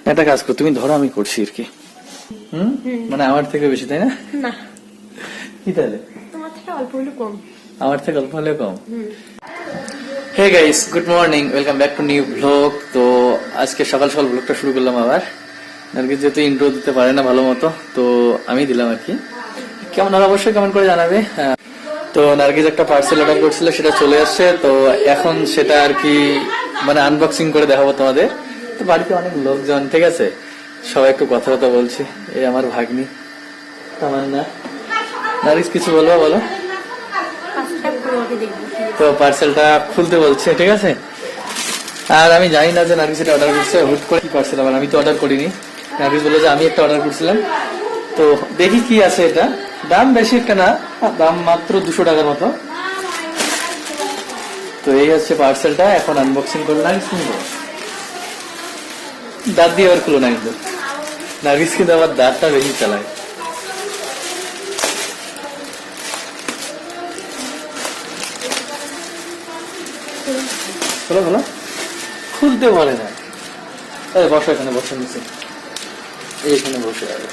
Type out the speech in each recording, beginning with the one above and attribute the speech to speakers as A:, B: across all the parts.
A: একটা কাজ করো, তুমি ধরো, আমি করছি আর কি। মানে আমার থেকে বেশি, তাই না?
B: না,
A: কি তাহলে?
B: তোমার থেকে অল্প হলে কম।
A: আমার থেকে অল্প হলে কম। Hey guys, good morning, welcome back to new blog. তো আজকে সকাল সকাল ব্লগটা শুরু করলাম আবার। নার্গিস যেহেতু ইন্ট্রো দিতে পারে না ভালো মতো, তো আমি দিলাম আর কি। কেমন আর অবশ্যই কমেন্ট করে জানাবে। তো নার্গিস একটা পার্সেল অর্ডার করছিল, সেটা চলে আসছে। তো এখন সেটা আর কি মানে আনবক্সিং করে দেখাবো তোমাদের। তো বাড়িতে অনেক লোকজন, ঠিক আছে, সবাই একটু কথা কথা বলছে। এই আমার ভাগ্নি তামান্না। নার্গিস কিছু বলবো, বলো। তো পার্সেলটা খুলতে বলছে, ঠিক আছে। আর আমি জানি না যে নার্গিস এটা অর্ডার করছে, হুট করে কি পার্সেল, আবার আমি তো অর্ডার করিনি। নার্গিস বললো যে আমি একটা অর্ডার করছিলাম। তো দেখি কি আছে এটা। দাম বেশি একটা না, দাম মাত্র 200 টাকার মতো। তো এই হচ্ছে পার্সেলটা, এখন আনবক্সিং করলাম। নার্গিস শুনবো, দাঁত দিয়ে আবার খুলো না কিন্তু। নার্গিস কিন্তু আবার দাঁতটা বেশি চালায়। খোলো খোলো, খুলতে পারে না। বসো এখানে, বসে নিচে, এইখানে বসে যাবে।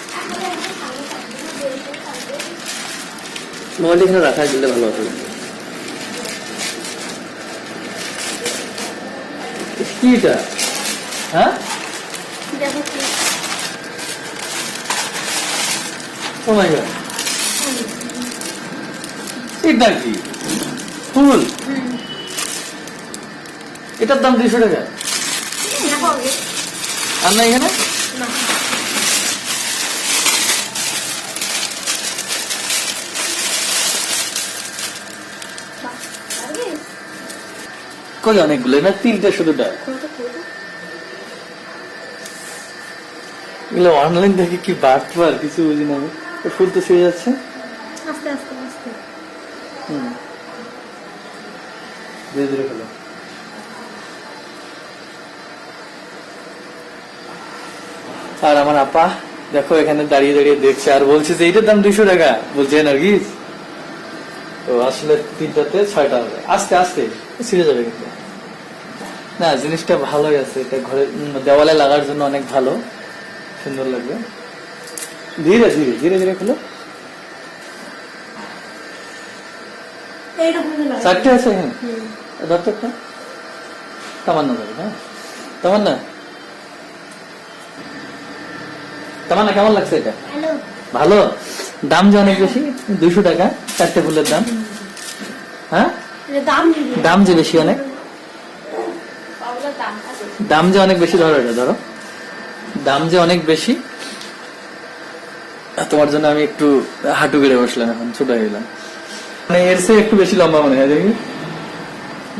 A: মোবাইল এখানে রাখা দিলে ভালো হতো। কিটা? হ্যাঁ, ও মাই গড, এটা কি ফুল? এটার দাম 200 টাকা। আর না এখানে কই অনেকগুলো না, 3টে শুধুটা। এগুলো অনলাইন থেকে কি বাড়তে কিছু বুঝি না আমি। ফুল তো শুয়ে যাচ্ছে
B: আস্তে আস্তে আস্তে।
A: ধীরে ধীরে খোলো। আর আমার আপা দেখো এখানে দাঁড়িয়ে দাঁড়িয়ে দেখছে আর বলছে যে এইটার দাম 200 টাকা। বলছে নার্গিস, তো আসলে 3টাতে 6টা হবে। আস্তে আস্তে ছিঁড়ে যাবে কিন্তু। না, জিনিসটা ভালোই আছে, এটা ঘরে দেওয়ালে লাগার জন্য অনেক ভালো, সুন্দর লাগবে। ধীরে ধীরে ধীরে ধীরে খোলো। 4টে আছে এখানে, দরকারটা তামান্না যাবে। হ্যাঁ তামান্না, তামান্না কেমন লাগছে এটা? ভালো। দাম যে অনেক বেশি, 200 টাকা 4টে ফুলের দাম। হ্যাঁ, দাম যে বেশি অনেক, দাম যে অনেক বেশি। ধরো এটা ধরো, দাম যে অনেক বেশি। তোমার জন্য আমি একটু হাঁটু গেড়ে বসলাম, এখন ছোট হয়ে গেলাম। মানে এর চেয়ে একটু বেশি লম্বা মনে হয়, দেখি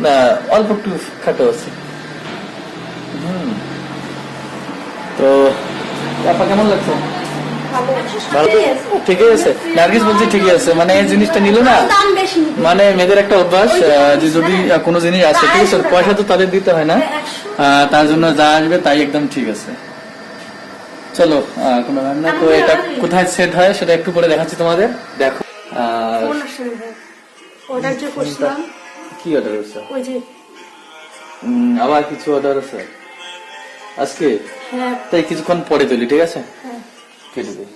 A: না, অল্প একটু খাটো আছে। তো আপা কেমন লাগছে? ঠিকই আছে। নার্গিস বলছে ঠিকই আছে, মানে এই জিনিসটা নিল না, মানে মেয়েদের একটা অভ্যাস যে যদি কোনো জিনিস আছে, ঠিক আছে, পয়সা তো তাদের দিতে হয় না, তার জন্য যা আসবে তাই একদম ঠিক আছে। চলো, কোনো রান্না তো এটা কোথায় সেট হয় সেটা একটু পরে দেখাচ্ছি তোমাদের। দেখো কি অর্ডার করছো? আবার কিছু অর্ডার আছে আজকে? তাই কিছুক্ষণ পরে তুলি, ঠিক আছে? কেটে দিই।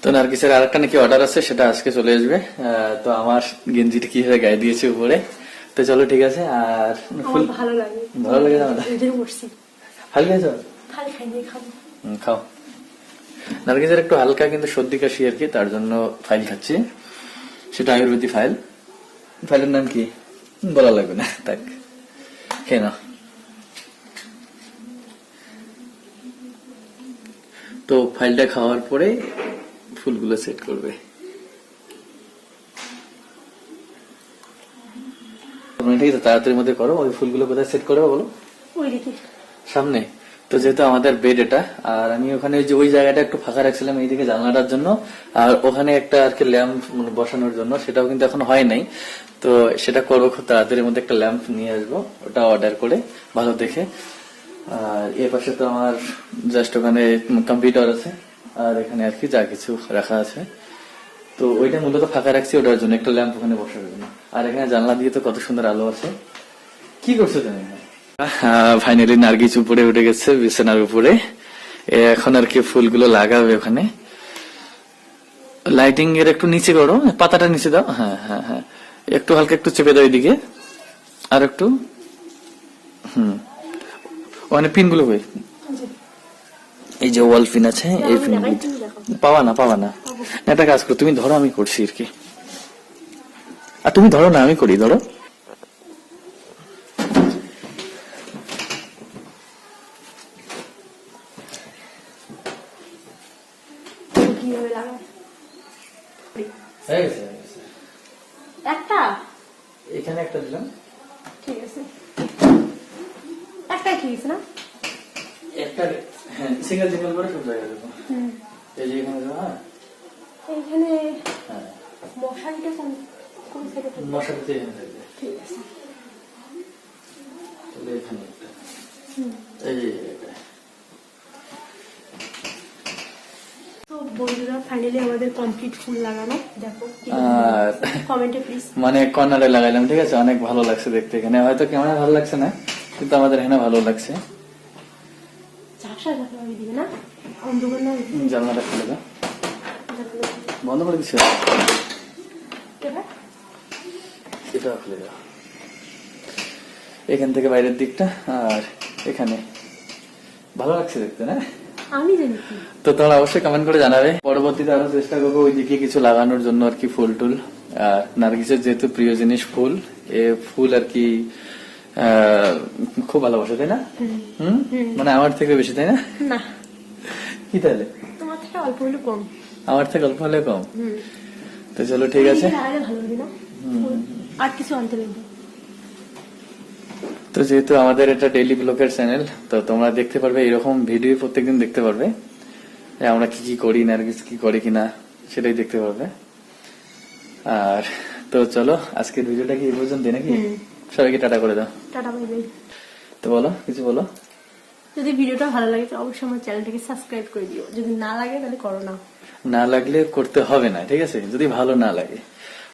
A: তো নার্গিসের আরেকটা নাকি অর্ডার আছে, সেটা আজকে চলে আসবে। তো আমার গেঞ্জিটা কি হয়ে গায়ে দিয়েছে উপরে। তো চলো ঠিক আছে। আর
B: ভালো লাগে,
A: ভালো লাগে না? হালকা খাও। নার্গিসের একটু হালকা কিন্তু সর্দি কাশি আর কি, তার জন্য ফাইল খাচ্ছি। সেটা আয়ুর্বেদিক ফাইল। ফাইলের নাম কি বলা লাগবে না, তাক খেয়ে নাও। তো ফাইলটা খাওয়ার পরে ফুলগুলো সেট করবে। ঠিক আছে, তাড়াতাড়ির মধ্যে করো। ওই ফুলগুলো কোথায় সেট করবে বলো? সামনে। তো যেহেতু আমাদের বেড এটা, আর আমি ওখানে ওই জায়গাটা একটু ফাঁকা রাখছিলাম এইদিকে জানলাটার জন্য, আর ওখানে একটা আর কি ল্যাম্প বসানোর জন্য, সেটাও কিন্তু এখন হয় নাই। তো সেটা করবো খুব তাড়াতাড়ির মধ্যে। একটা ল্যাম্প নিয়ে আসবো, ওটা অর্ডার করে ভালো দেখে। আর এর পাশে তো আমার জাস্ট ওখানে কম্পিউটার আছে, আর এখানে আর কি যা কিছু রাখা আছে। তো ওইটা মূলত ফাঁকা রাখছি ওটার জন্য, একটা ল্যাম্প ওখানে বসার জন্য। আর এখানে জানলা দিয়ে তো কত সুন্দর আলো আছে। কি করছো তুমি? ফাইনালি নার্গিস উপরে উঠে গেছে বিছানার উপরে। এখন আর কি ফুলগুলো লাগাবে ওখানে। লাইটিং এর একটু নিচে করো, পাতাটা নিচে দাও। হ্যাঁ হ্যাঁ হ্যাঁ, একটু হালকা একটু চেপে দাও এদিকে, আর একটু। ওখানে পিন গুলো কই? এই যে ওয়াল পিন আছে, এই পিন পাওয়া না একটা কাজ করো, তুমি ধরো, আমি করছি আর কি। আর তুমি ধরো না, আমি করি, ধরো।
B: কিভাবে লাগাই? একটা
A: এখানে একটা দিলাম,
B: ঠিক আছে, একটাই ঠিক আছে না?
A: একটা সিঙ্গেল সিঙ্গেল করে সব জায়গায় দেবো। এই যে এখানে দেবো। হ্যাঁ,
B: এইখানে
A: হ্যাঁ,
B: মশারিটা কোন সাইডে থাকবে?
A: মশারিতে এখানে থাকবে।
B: ঠিক আছে।
A: তাহলে এখানে একটা, এই যে এটা।
B: তো বন্ধুরা, ফাইনালি আমাদের কমপ্লিট ফুল লাগানো। দেখো,
A: আর
B: কমেন্টে প্লিজ।
A: মানে কর্নারে লাগাইলাম, ঠিক আছে, অনেক ভালো লাগছে দেখতে। এখানে হয়তো ক্যামেরা ভালো লাগছে না, কিন্তু আমাদের এখানে ভালো লাগছে।
B: ঝাপসা ঝাপসা হয়ে দিবে না, অন্ধকার না।
A: জানলাটা খুলে দাও, বন্ধ করে দিচ্ছে, এটা খুলে দাও। এখান থেকে বাইরের দিকটা, আর এখানে ভালো লাগছে দেখতে না?
B: আমি জানি কি।
A: তো তোমরা অবশ্যই কমেন্ট করে জানাবে। পরবর্তীতে আরো চেষ্টা করবো ওই দিকে কিছু লাগানোর জন্য আর কি, ফুল টুল। আর নার্গিসের যেহেতু প্রিয় জিনিস ফুল, এ ফুল আর কি খুব ভালোবাসে, তাই না? মানে আমার থেকে বেশি, তাই না?
B: না,
A: কি তাহলে?
B: তোমার থেকে অল্প হলে কম।
A: আমার থেকে অল্প হলে কম? তো চলো ঠিক আছে।
B: লাগালে ভালো হবে না? আর কিছু আনতে লাগবে।
A: তো যেহেতু আমাদের এটা ডেইলি ব্লগের চ্যানেল, তো তোমরা দেখতে পারবে এরকম ভিডিও প্রত্যেকদিন দেখতে পারবে, যে আমরা কি কি করি, নার্গিস কি করে কিনা সেটাই দেখতে পারবে। আর তো চলো, আজকের ভিডিওটা কি এই পর্যন্ত নাকি? সবাইকে টাটা করে দাও।
B: Tata, bye bye.
A: তো বলো, কিছু বলো।
B: যদি ভিডিওটা ভালো লাগে তো অবশ্যই আমার চ্যানেলটাকে সাবস্ক্রাইব করে দিও। যদি না লাগে তাহলে করো না।
A: না লাগলে করতে হবে না, ঠিক আছে, যদি ভালো না লাগে।